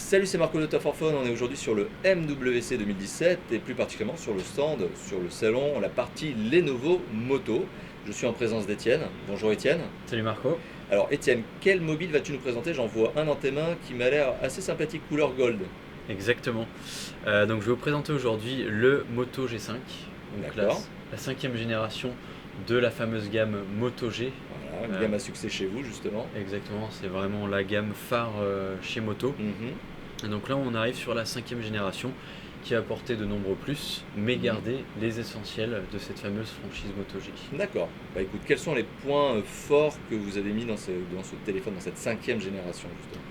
Salut, c'est Marco de Top for Phone. On est aujourd'hui sur le MWC 2017 et plus particulièrement sur le stand, sur le salon, la partie Lenovo Moto. Je suis en présence d'Étienne. Bonjour Étienne. Salut Marco. Alors Étienne, quel mobile vas-tu nous présenter? J'en vois un dans tes mains qui m'a l'air assez sympathique, couleur gold. Exactement. Donc je vais vous présenter aujourd'hui le Moto G5, donc D'accord. la cinquième génération de la fameuse gamme Moto G. Voilà, une Euh, gamme à succès chez vous justement. Exactement, c'est vraiment la gamme phare chez Moto. Mhm, Et donc là on arrive sur la cinquième génération qui a apporté de nombreux plus, mais mhm. garder les essentiels de cette fameuse franchise Moto G. D'accord. Bah écoute, quels sont les points forts que vous avez mis dans ce téléphone, dans cette cinquième génération justement?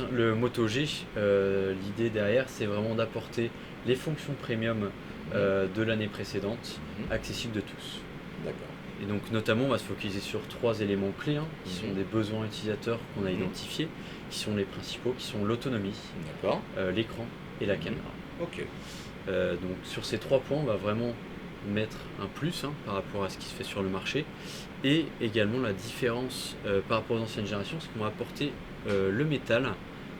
Donc le Moto G, l'idée derrière c'est vraiment d'apporter les fonctions premium Mhm, de l'année précédente, mhm. accessibles de tous. D'accord. Et donc notamment on va se focaliser sur trois éléments clés qui sont Mhm, des besoins utilisateurs qu'on a mhm. identifiés, qui sont les principaux, qui sont l'autonomie, D'accord. l'écran et la Mhm. caméra. Ok. Donc sur ces trois points on va vraiment mettre un plus par rapport à ce qui se fait sur le marché et également la différence par rapport aux anciennes générations, c'est qu'on va apporter le métal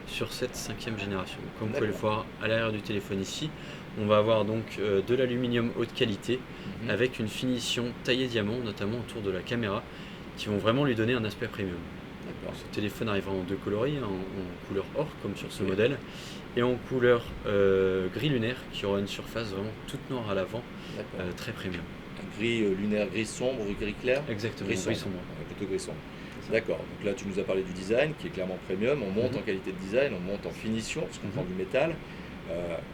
sur cette cinquième génération. Comme vous pouvez le D'accord. voir à l'arrière du téléphone ici, on va avoir donc de l'aluminium haute qualité Mhm. avec une finition taillée diamant, notamment autour de la caméra, qui vont vraiment lui donner un aspect premium. D'accord. Ce téléphone arrivera en deux coloris, en couleur or comme sur ce Ok. modèle, et en couleur gris lunaire qui aura une surface vraiment toute noire à l'avant, D'accord. très premium. Un gris lunaire, gris sombre, gris clair? Exactement, Gris gris sombre. sombre. Ouais, plutôt gris sombre. C'est ça. D'accord. Donc là, tu nous as parlé du design qui est clairement premium. On monte Mhm. en qualité de design, on monte en finition parce qu'on prend Mhm. du métal.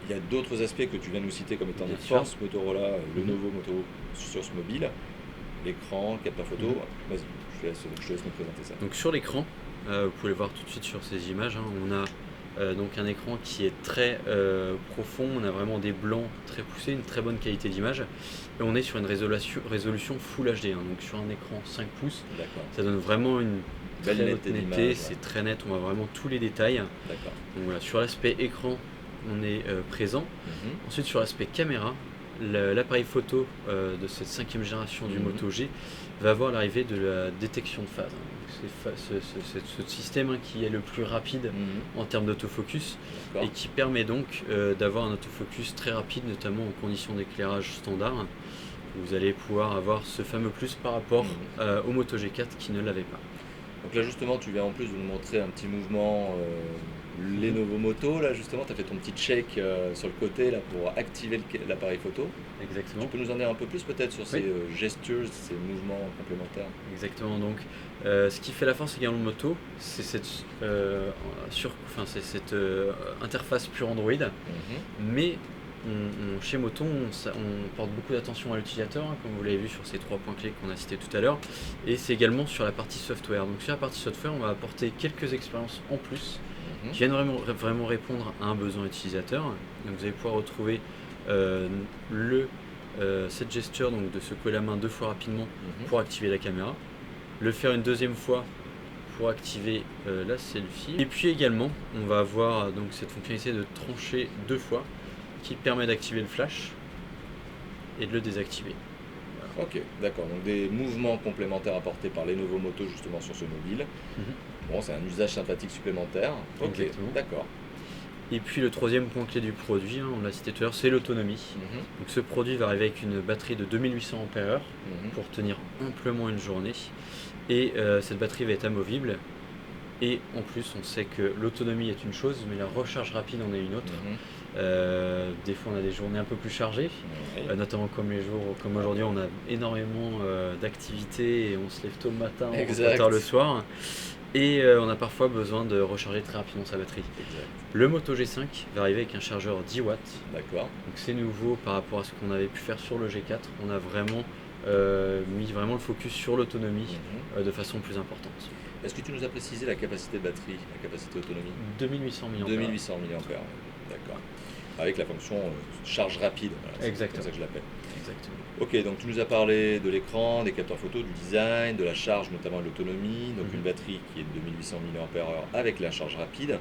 Il y a d'autres aspects que tu viens nous citer comme étant Bien des sûr. forces Motorola, le Mhm. nouveau Moto sur ce mobile. L'écran, capteur photo. Mhm. Vas-y, je te laisse nous présenter ça. Donc sur l'écran, vous pouvez le voir tout de suite sur ces images, on a donc un écran qui est très profond, on a vraiment des blancs très poussés, une très bonne qualité d'image, et on est sur une résolution Full HD, donc sur un écran 5 pouces, D'accord. ça donne vraiment une Belle très haute netteté netteté, d'image. Ouais. c'est très net, on voit vraiment tous les détails. D'accord. Donc voilà, sur l'aspect écran, on est présent. Mhm. Ensuite sur l'aspect caméra, l'appareil photo de cette cinquième génération du Mhm. Moto G va avoir l'arrivée de la détection de phase. C'est ce système qui est le plus rapide Mhm. en termes d'autofocus et D'accord. qui permet donc d'avoir un autofocus très rapide, notamment en conditions d'éclairage standard. Vous allez pouvoir avoir ce fameux plus par rapport Mhm. au Moto G4 qui ne l'avait pas. Donc là justement tu viens en plus de nous montrer un petit mouvement Mhm. Lenovo Moto, là justement tu as fait ton petit check sur le côté là pour activer l'appareil photo. Tu Exactement. peux nous en dire un peu plus peut-être sur ces Oui. gestures, ces mouvements complémentaires? Exactement. Donc, ce qui fait la force également de Moto, c'est c'est cette interface pure Android. Mhm. Mais chez Moto, on porte beaucoup d'attention à l'utilisateur, comme vous l'avez vu sur ces trois points clés qu'on a cités tout à l'heure. Et c'est également sur la partie software. Donc, sur la partie software, on va apporter quelques expériences en plus Mhm. qui viennent vraiment répondre à un besoin utilisateur. Donc, vous allez pouvoir retrouver euh, cette gesture donc de secouer la main deux fois rapidement Mhm. pour activer la caméra, le faire une deuxième fois pour activer la selfie, et puis également on va avoir donc cette fonctionnalité de trancher deux fois qui permet d'activer le flash et de le désactiver. Voilà. Ok, d'accord. Donc des mouvements complémentaires apportés par Lenovo Moto justement sur ce mobile. Mhm. Bon, c'est un usage sympathique supplémentaire. Ok, Exactement. d'accord. Et puis le troisième point clé du produit, on l'a cité tout à l'heure, c'est l'autonomie. Mhm. Donc ce produit va arriver avec une batterie de 2800 mAh Mhm. pour tenir amplement une journée, et cette batterie va être amovible. Et en plus, on sait que l'autonomie est une chose, mais la recharge rapide en est une autre. Mhm. Des fois, on a des journées un peu plus chargées, Oui. notamment comme les jours, comme aujourd'hui, on a énormément d'activités et on se lève tôt le matin, on rentre Exact. tard le soir. Et on a parfois besoin de recharger très rapidement sa batterie. Exact. Le Moto G5 va arriver avec un chargeur 10 watts. D'accord. Donc c'est nouveau par rapport à ce qu'on avait pu faire sur le G4. On a vraiment mis vraiment le focus sur l'autonomie Mhm. de façon plus importante. Est-ce que tu nous as précisé la capacité de batterie, la capacité d'autonomie? 2800 mAh. 2800 mAh. D'accord. Avec la fonction charge rapide, voilà, c'est comme Exactement. ça que je l'appelle. Exactement. Ok, donc tu nous as parlé de l'écran, des capteurs photo, du design, de la charge, notamment de l'autonomie, donc une Mhm. batterie qui est de 2800 mAh avec la charge rapide.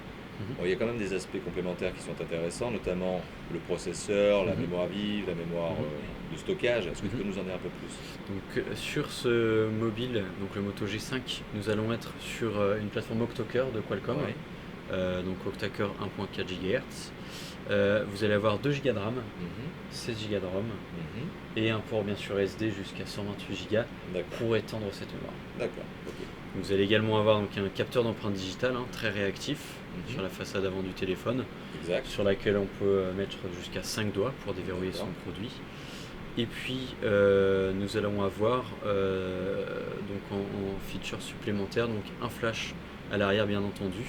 Mhm. Bon, il y a quand même des aspects complémentaires qui sont intéressants, notamment le processeur, la Mhm. mémoire vive, la mémoire Mhm. de stockage. Est-ce que tu Mhm. peux nous en dire un peu plus? Donc sur ce mobile, donc le Moto G5, nous allons être sur une plateforme Octo-Core de Qualcomm. Ouais. donc octa-core 1.4 GHz. Vous allez avoir 2 Go de RAM, 16 Go de ROM et un port bien sûr SD jusqu'à 128 Go pour étendre cette mémoire. D'accord. Ok. Vous allez également avoir donc un capteur d'empreinte digitale très réactif sur la façade avant du téléphone, sur laquelle on peut mettre jusqu'à 5 doigts pour déverrouiller son produit. Et puis nous allons avoir donc en feature supplémentaire donc un flash à l'arrière bien entendu.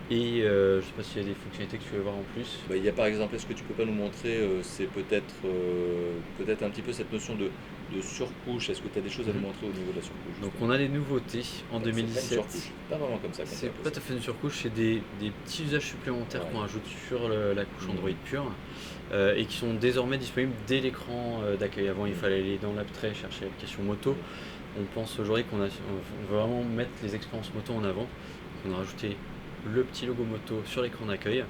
Et je ne sais pas s'il y a des fonctionnalités que tu veux voir en plus. Il y a par exemple, est-ce que tu peux pas nous montrer, c'est peut-être un petit peu cette notion de surcouche. Est-ce que tu as des choses à nous montrer au niveau de la surcouche? Donc on a des nouveautés en 2017. C'est pas une surcouche, pas vraiment comme ça. C'est pas tout à fait une surcouche, c'est des petits usages supplémentaires qu'on ajoute sur la couche Android pure et qui sont désormais disponibles dès l'écran d'accueil. Avant il fallait aller dans l'app Tray chercher l'application moto. On pense aujourd'hui qu'on veut vraiment mettre les expériences moto en avant. Donc on a rajouté le petit logo moto sur l'écran d'accueil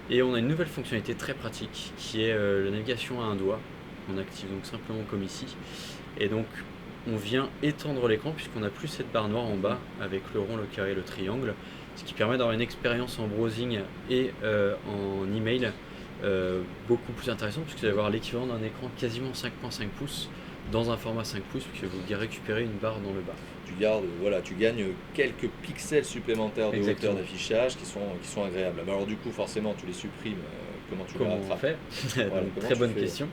et on a une nouvelle fonctionnalité très pratique qui est la navigation à un doigt. On active donc simplement comme ici et donc on vient étendre l'écran puisqu'on n'a plus cette barre noire en bas avec le rond, le carré et le triangle, ce qui permet d'avoir une expérience en browsing et en email beaucoup plus intéressante puisque vous allez avoir l'équivalent d'un écran quasiment 5.5 pouces dans un format 5 pouces puisque vous récupérez une barre dans le bas. Tu gagnes quelques pixels supplémentaires de hauteur d'affichage qui sont agréables. Alors du coup, forcément, tu les supprimes. Comment on fait Très bonne question.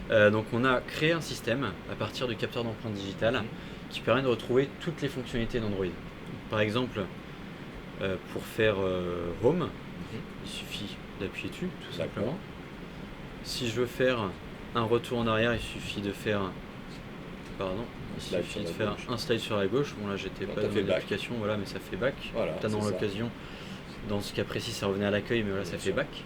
Donc on a créé un système à partir du capteur d'empreinte digitale qui permet de retrouver toutes les fonctionnalités d'Android. Par exemple, pour faire Home, il suffit d'appuyer dessus, tout simplement. Si je veux faire un retour en arrière, il suffit de faire un slide sur la gauche. Bon là j'étais pas dans l'application, mais ça fait back. Dans l'occasion, dans ce cas précis ça revenait à l'accueil, mais ça fait back.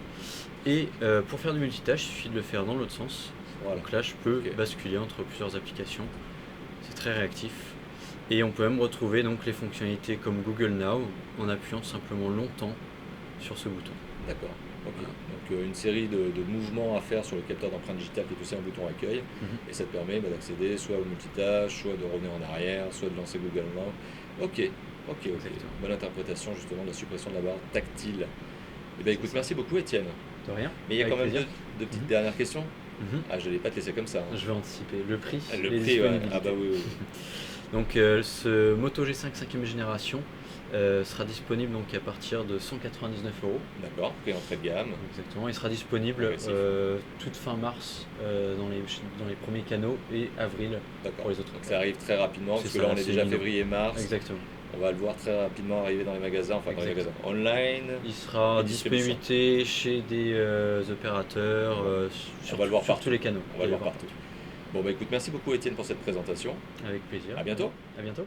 Et pour faire du multitâche, il suffit de le faire dans l'autre sens. Donc là je peux basculer entre plusieurs applications. C'est très réactif. Et on peut même retrouver donc les fonctionnalités comme Google Now en appuyant simplement longtemps sur ce bouton. D'accord. Okay. Donc une série de mouvements à faire sur le capteur d'empreinte digitale qui est aussi un bouton accueil et ça te permet d'accéder soit au multitâche, soit de revenir en arrière, soit de lancer Google Now. Ok. Bonne interprétation justement de la suppression de la barre tactile. Eh bien écoute, merci beaucoup Étienne. De rien. Mais il y a quand même deux petites dernières questions. Je n'allais pas te laisser comme ça. Je vais anticiper. Le prix. Ah bah oui. Donc ce Moto G5 5e génération sera disponible donc à partir de 199 €. D'accord, prix entrée de gamme. Exactement, il sera disponible toute fin mars dans les premiers canaux et avril pour les autres. Donc ça arrive très rapidement, parce que là on est déjà février-mars. Exactement. On va le voir très rapidement arriver dans les magasins, dans les magasins online. Il sera disponibilité chez des opérateurs, sur tous les canaux. On va le voir partout. Bon écoute, merci beaucoup Étienne pour cette présentation. Avec plaisir. À bientôt. À bientôt.